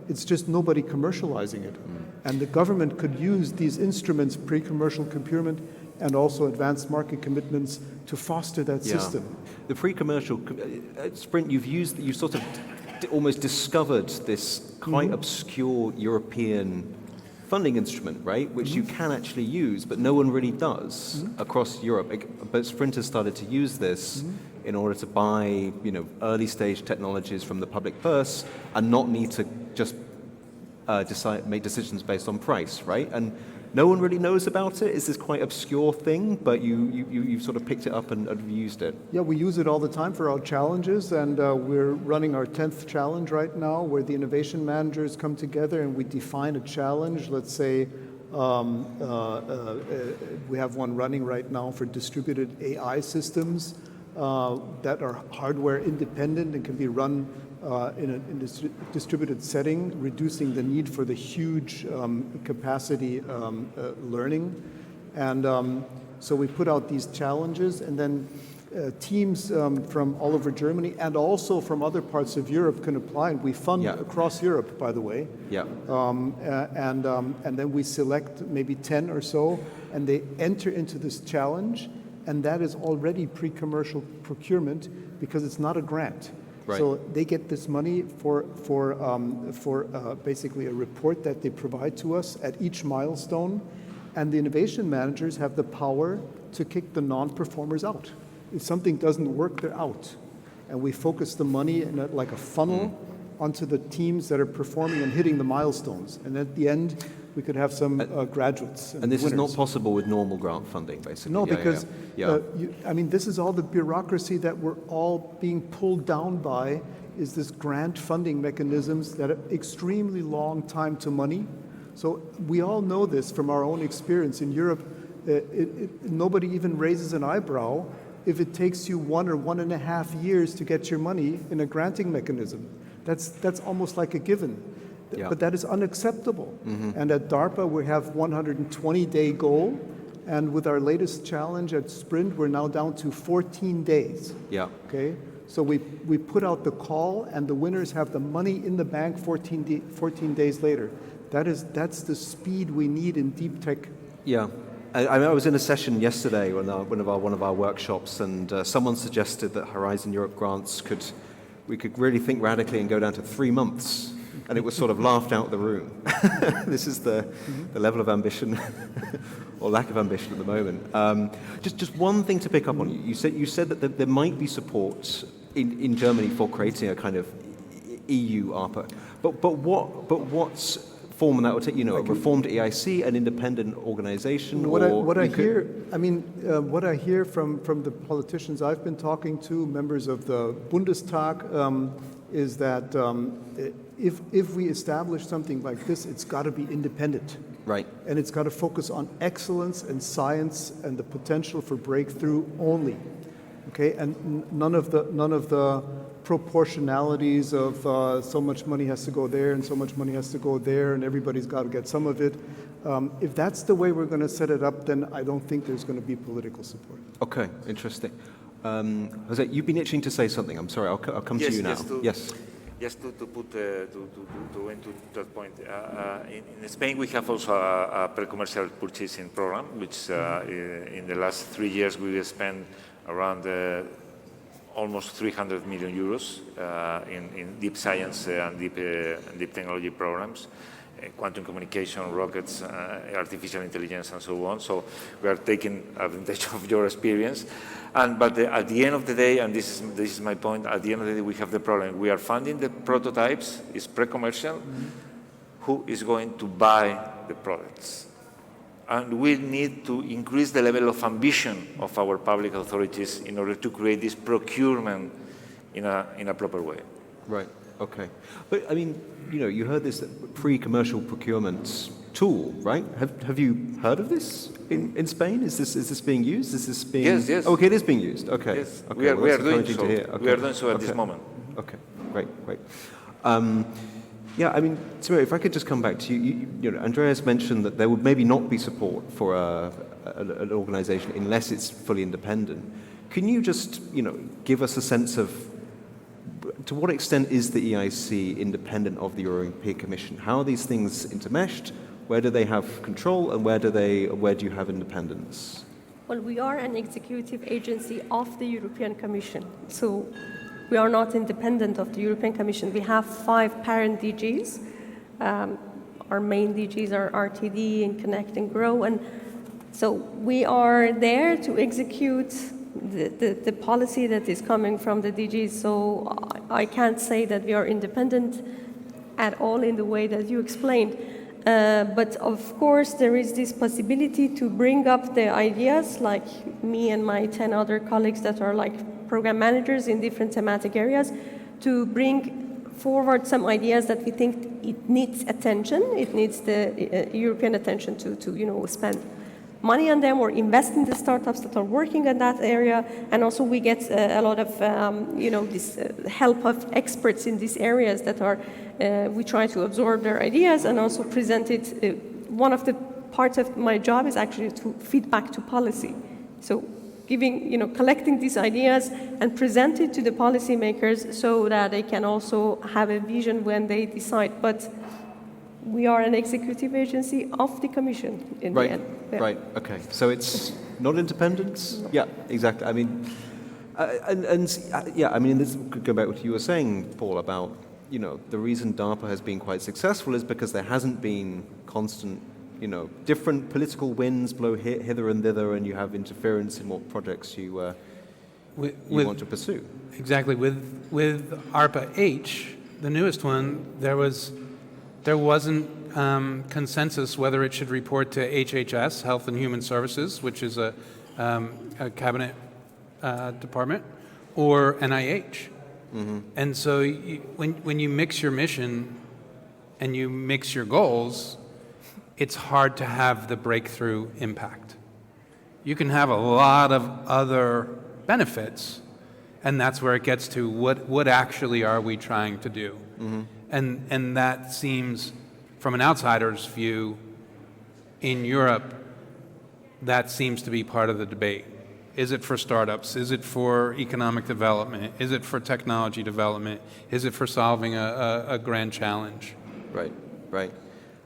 It's just nobody commercializing it. And the government could use these instruments, pre-commercial procurement and also advanced market commitments, to foster that system. The pre-commercial Sprint, you've sort of almost discovered this quite obscure European funding instrument, right, which you can actually use, but no one really does across Europe. But Sprint has started to use this in order to buy, early stage technologies from the public purse and not need to just make decisions based on price, right? And no one really knows about it. It's this quite obscure thing, but you've sort of picked it up and used it. Yeah, we use it all the time for our challenges, and we're running our 10th challenge right now, where the innovation managers come together and we define a challenge. Let's say we have one running right now for distributed AI systems that are hardware independent and can be run in a distributed setting, reducing the need for the huge capacity learning. And so we put out these challenges, and then teams from all over Germany and also from other parts of Europe can apply. And we fund across Europe, by the way. And then we select maybe 10 or so, and they enter into this challenge, and that is already pre-commercial procurement because it's not a grant. Right. So they get this money for basically a report that they provide to us at each milestone, and the innovation managers have the power to kick the non-performers out. If something doesn't work, they're out, and we focus the money in like a funnel onto the teams that are performing and hitting the milestones, and at the end we could have some graduates. And this winners. is not possible with normal grant funding, basically. No, because this is all the bureaucracy that we're all being pulled down by, is this grant funding mechanisms that are extremely long time to money. So we all know this from our own experience in Europe. Nobody even raises an eyebrow if it takes you 1 or 1.5 years to get your money in a granting mechanism. That's almost like a given. But that is unacceptable. And at DARPA, we have 120-day goal. And with our latest challenge at Sprint, we're now down to 14 days. Okay? So we put out the call, and the winners have the money in the bank 14 days later. That's the speed we need in deep tech. I was in a session yesterday when one of our workshops, and someone suggested that Horizon Europe grants we could really think radically and go down to 3 months. And it was sort of laughed out of the room. This is the level of ambition, or lack of ambition at the moment. Just one thing to pick up on. You said that there might be support in Germany for creating a kind of EU ARPA. But what's form that would take? A reformed EIC, an independent organization. What I hear from the politicians I've been talking to, members of the Bundestag, is that if we establish something like this, it's got to be independent. Right. And it's got to focus on excellence and science and the potential for breakthrough only. Okay, and none of the proportionalities of so much money has to go there and so much money has to go there and everybody's got to get some of it. If that's the way we're going to set it up, then I don't think there's going to be political support. Okay, interesting. Jose, you've been itching to say something. I'm sorry, I'll come to you now. Yes. Just to put to into that point, in Spain we have also a pre-commercial purchasing program, which in the last 3 years we have spent around almost 300 million euros in deep science and deep technology programs, quantum communication, rockets, artificial intelligence, and so on. So we are taking advantage of your experience. But at the end of the day, and this is my point, at the end of the day we have the problem. We are funding the prototypes, it's pre-commercial. Who is going to buy the products? And we need to increase the level of ambition of our public authorities in order to create this procurement in a proper way. Right, okay. But I mean, you know, you heard this pre-commercial procurement tool, right? Have you heard of this in Spain? Is this being used? Is this being... Yes. Oh, okay, it is being used, okay. Yes, okay. we are doing so. Okay. We are doing so at this moment. Okay, great. Yeah, I mean, Samira, if I could just come back to you. You know, Andreas mentioned that there would maybe not be support for an organization unless it's fully independent. Can you just, you know, give us a sense of to what extent is the EIC independent of the European Commission? How are these things intermeshed? Where do they have control, and where do you have independence? Well, we are an executive agency of the European Commission, so we are not independent of the European Commission. We have 5 parent DGs. Our main DGs are RTD and Connect and Grow, and so we are there to execute the policy that is coming from the DGs. So I can't say that we are independent at all in the way that you explained. But of course, there is this possibility to bring up the ideas, like me and my 10 other colleagues that are like program managers in different thematic areas, to bring forward some ideas that we think it needs attention. It needs the European attention to spend money on them or invest in the startups that are working in that area. And also we get a lot of this help of experts in these areas that are we try to absorb their ideas and also present it. One of the parts of my job is actually to feed back to policy. So collecting these ideas and present it to the policymakers so that they can also have a vision when they decide. But we are an executive agency of the Commission in the end. Yeah. Right, okay. So it's not independent? No. Yeah, exactly. I mean, this could go back to what you were saying, Paul, about, the reason DARPA has been quite successful is because there hasn't been constant, different political winds blow hither and thither, and you have interference in what projects you want to pursue. Exactly. With ARPA-H, the newest one, there wasn't consensus whether it should report to HHS, Health and Human Services, which is a cabinet department, or NIH. Mm-hmm. And so when you mix your mission and you mix your goals, it's hard to have the breakthrough impact. You can have a lot of other benefits, and that's where it gets to what actually are we trying to do? Mm-hmm. And that seems, from an outsider's view, in Europe, that seems to be part of the debate. Is it for startups? Is it for economic development? Is it for technology development? Is it for solving a grand challenge? Right.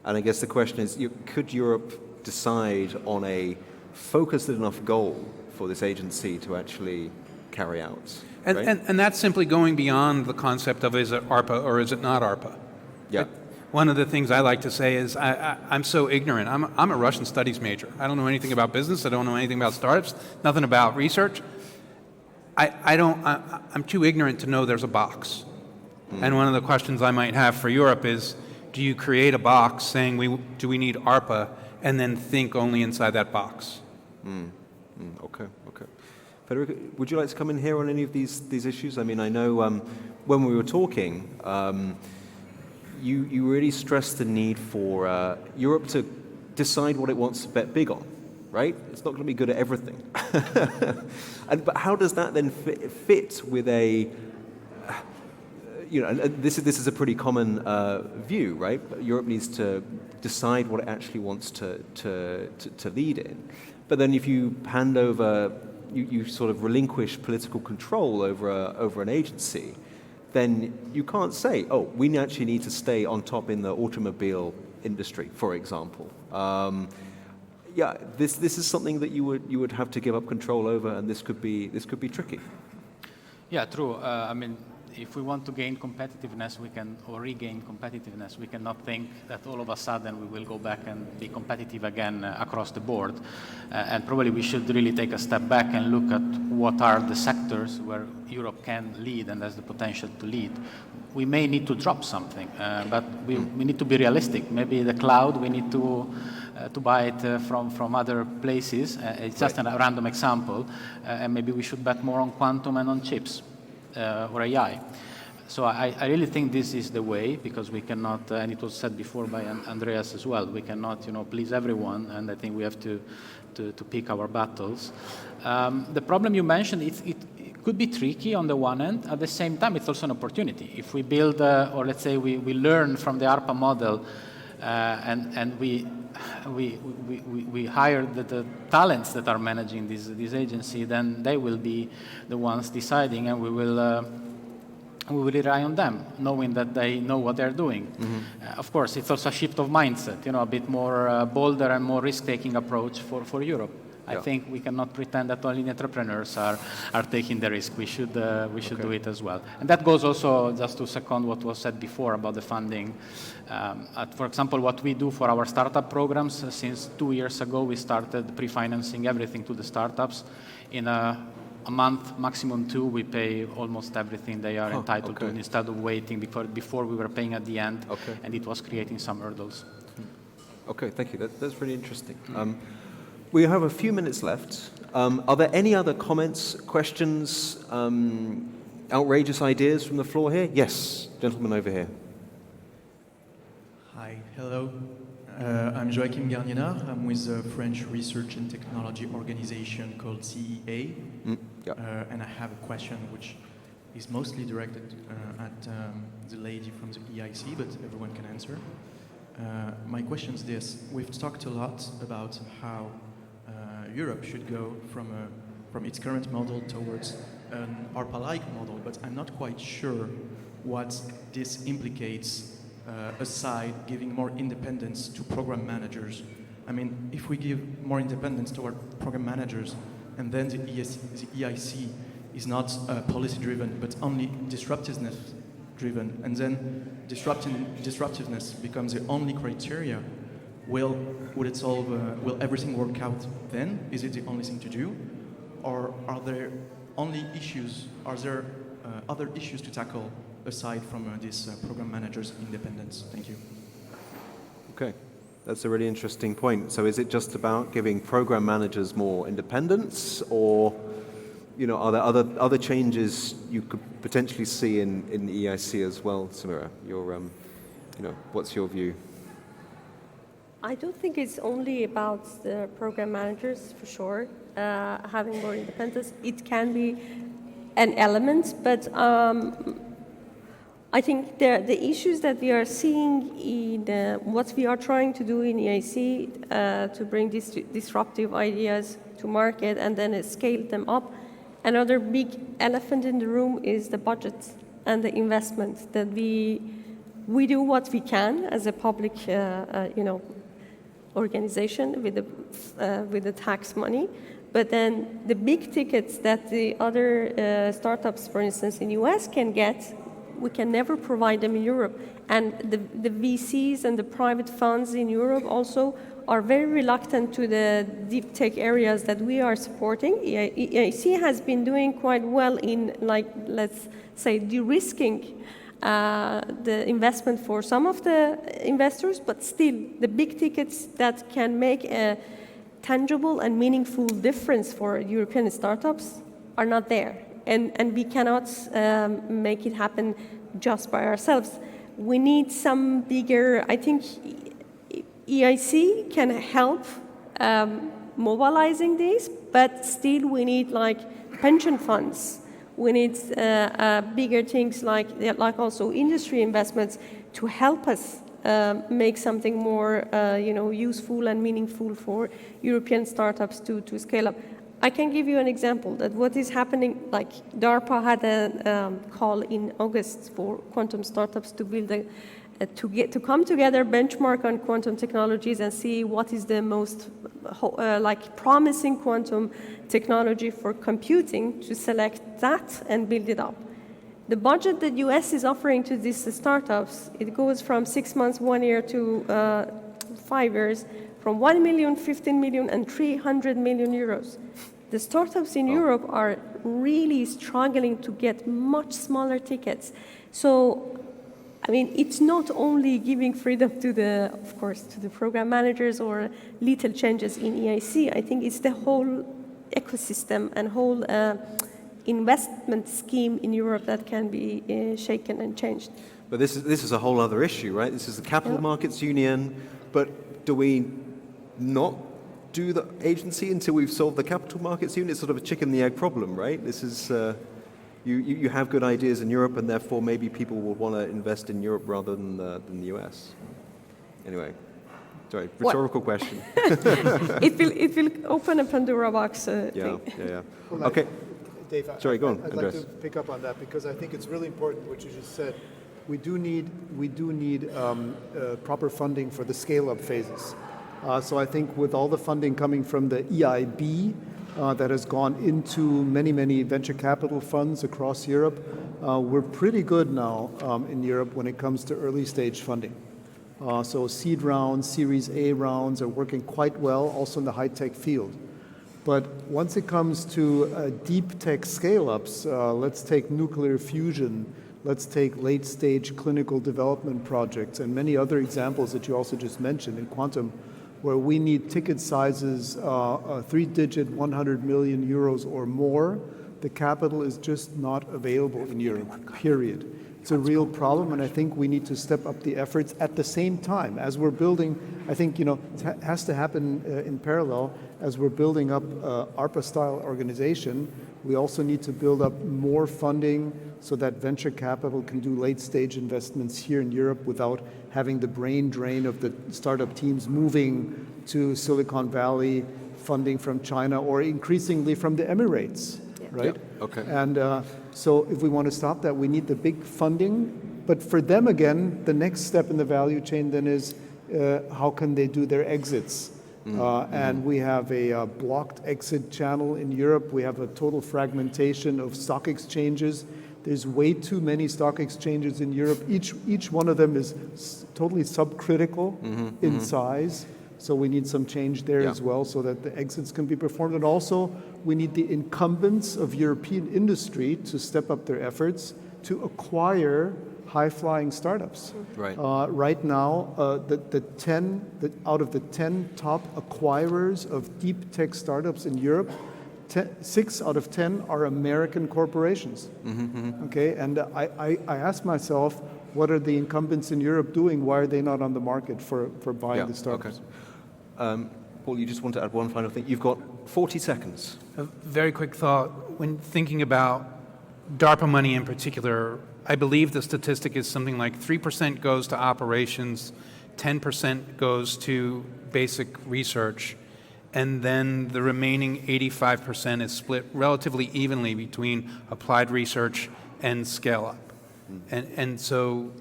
And I guess the question is, could Europe decide on a focused enough goal for this agency to actually carry out? And, right? and that's simply going beyond the concept of is it ARPA or is it not ARPA? Yeah. One of the things I like to say is I'm so ignorant. I'm a Russian studies major. I don't know anything about business. I don't know anything about startups, nothing about research. I'm too ignorant to know there's a box. And one of the questions I might have for Europe is, do you create a box saying do we need ARPA, and then think only inside that box? Okay. Federico, would you like to come in here on any of these issues? I mean, I know when we were talking, you really stressed the need for Europe to decide what it wants to bet big on, right? It's not going to be good at everything. But how does that then fit with a, this is a pretty common view, right? Europe needs to decide what it actually wants to lead in. But then if you hand over, you sort of relinquish political control over an agency, then you can't say, oh, we actually need to stay on top in the automobile industry, for example. This is something that you would have to give up control over, and this could be tricky. Yeah, true. I mean, if we want to gain competitiveness, or regain competitiveness, we cannot think that all of a sudden we will go back and be competitive again across the board. And probably we should really take a step back and look at what are the sectors where Europe can lead and has the potential to lead. We may need to drop something, but we need to be realistic. Maybe the cloud, we need to buy it from other places. It's just a random example. And maybe we should bet more on quantum and on chips. Or AI. So I really think this is the way, because we cannot, and it was said before by Andreas as well, we cannot please everyone, and I think we have to pick our battles. The problem you mentioned, it could be tricky on the one end. At the same time, it's also an opportunity. If we build, or let's say we learn from the ARPA model, and we hire the talents that are managing this agency, then they will be the ones deciding, and we will rely on them, knowing that they know what they're doing. Mm-hmm. Of course, it's also a shift of mindset, a bit more bolder and more risk-taking approach for Europe. I think we cannot pretend that only entrepreneurs are taking the risk. We should do it as well. And that goes also, just to second what was said before about the funding. For example, what we do for our startup programs, since 2 years ago, we started pre-financing everything to the startups. In a month, maximum 2, we pay almost everything they are entitled to, instead of waiting before we were paying at the end, and it was creating some hurdles. Okay, thank you. That's really interesting. We have a few minutes left. Are there any other comments, questions, outrageous ideas from the floor here? Yes, gentleman over here. Hi, hello. I'm Joachim Garnienard. I'm with a French research and technology organization called CEA. And I have a question which is mostly directed at the lady from the EIC, but everyone can answer. My question is this. We've talked a lot about how Europe should go from its current model towards an ARPA-like model, but I'm not quite sure what this implicates aside giving more independence to program managers. I mean, if we give more independence to our program managers, and then the EIC is not policy-driven, but only disruptiveness-driven, and then disruptiveness becomes the only criteria, will everything work out then? Is it the only thing to do? Or are there only issues, other issues to tackle aside from this program manager's independence? Thank you. Okay, that's a really interesting point. So is it just about giving program managers more independence, or are there other changes you could potentially see in the EIC as well, Samira? What's your view? I don't think it's only about the program managers, for sure, having more independence. It can be an element, but I think the issues that we are seeing in what we are trying to do in EIC to bring these disruptive ideas to market and then scale them up, another big elephant in the room is the budget and the investment. That we do what we can as a public, organization with the tax money, but then the big tickets that the other startups, for instance, in US can get, we can never provide them in Europe. And the VCs and the private funds in Europe also are very reluctant to the deep tech areas that we are supporting. EIC has been doing quite well in, let's say, de-risking the investment for some of the investors, but still the big tickets that can make a tangible and meaningful difference for European startups, are not there. And we cannot make it happen just by ourselves. We need some bigger, I think EIC can help mobilizing this, but still we need like pension funds. We need bigger things like also industry investments to help us make something more useful and meaningful for European startups to scale up. I can give you an example that what is happening, like DARPA had a call in August for quantum startups to build to come together, benchmark on quantum technologies and see what is the most promising quantum technology for computing, to select that and build it up. The budget that US is offering to these startups, it goes from 6 months, 1 year to 5 years, from 1 million, 15 million, and 300 million euros. The startups in Europe are really struggling to get much smaller tickets. So, I mean, it's not only giving freedom to of course, to the program managers or little changes in EIC. I think it's the whole ecosystem and whole investment scheme in Europe that can be shaken and changed. But this is a whole other issue, right? This is the Capital Markets Union, but do we not do the agency until we've solved the Capital Markets Union? It's sort of a chicken and the egg problem, right? This is, you have good ideas in Europe, and therefore maybe people will want to invest in Europe rather than the US. Anyway, sorry, rhetorical question. It will open a Pandora box thing. Yeah. Well, okay. Dave, sorry, go on, I'd Andres. like to pick up on that because I think it's really important what you just said. We do need proper funding for the scale-up phases. So I think with all the funding coming from the EIB that has gone into many venture capital funds across Europe, we're pretty good now in Europe when it comes to early stage funding. So seed rounds, Series A rounds are working quite well, also in the high-tech field. But once it comes to deep tech scale-ups, let's take nuclear fusion, let's take late-stage clinical development projects, and many other examples that you also just mentioned in quantum, where we need ticket sizes, 3-digit 100 million euros or more. The capital is just not available in Europe, period. It's a real problem, and I think we need to step up the efforts at the same time. As we're building, I think, it has to happen in parallel. As we're building up ARPA-style organization, we also need to build up more funding so that venture capital can do late-stage investments here in Europe without having the brain drain of the startup teams moving to Silicon Valley, funding from China, or increasingly from the Emirates, right? Yeah. Okay. And so if we want to stop that, we need the big funding. But for them, again, the next step in the value chain then is how can they do their exits? And we have a blocked exit channel in Europe. We have a total fragmentation of stock exchanges. There's way too many stock exchanges in Europe. Each one of them is totally subcritical in size. So we need some change there as well so that the exits can be performed. And also, we need the incumbents of European industry to step up their efforts to acquire high-flying startups. Right. Right now, out of the 10 top acquirers of deep tech startups in Europe, 6 out of 10 are American corporations. Okay, and I ask myself, what are the incumbents in Europe doing? Why are they not on the market for buying the startups? Okay. Paul, you just want to add one final thing. You've got 40 seconds. A very quick thought. When thinking about DARPA money in particular, I believe the statistic is something like 3% goes to operations, 10% goes to basic research, and then the remaining 85% is split relatively evenly between applied research and scale-up. And so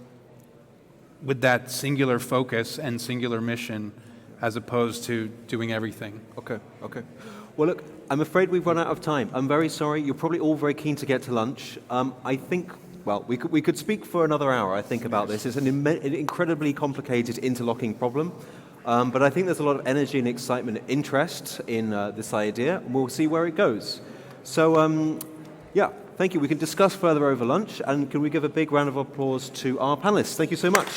with that singular focus and singular mission, as opposed to doing everything. Okay. Well, look, I'm afraid we've run out of time. I'm very sorry. You're probably all very keen to get to lunch. I think, well, we could speak for another hour, I think, about this. It's an incredibly complicated interlocking problem. But I think there's a lot of energy and excitement and interest in this idea, and we'll see where it goes. So, thank you. We can discuss further over lunch, and can we give a big round of applause to our panelists? Thank you so much.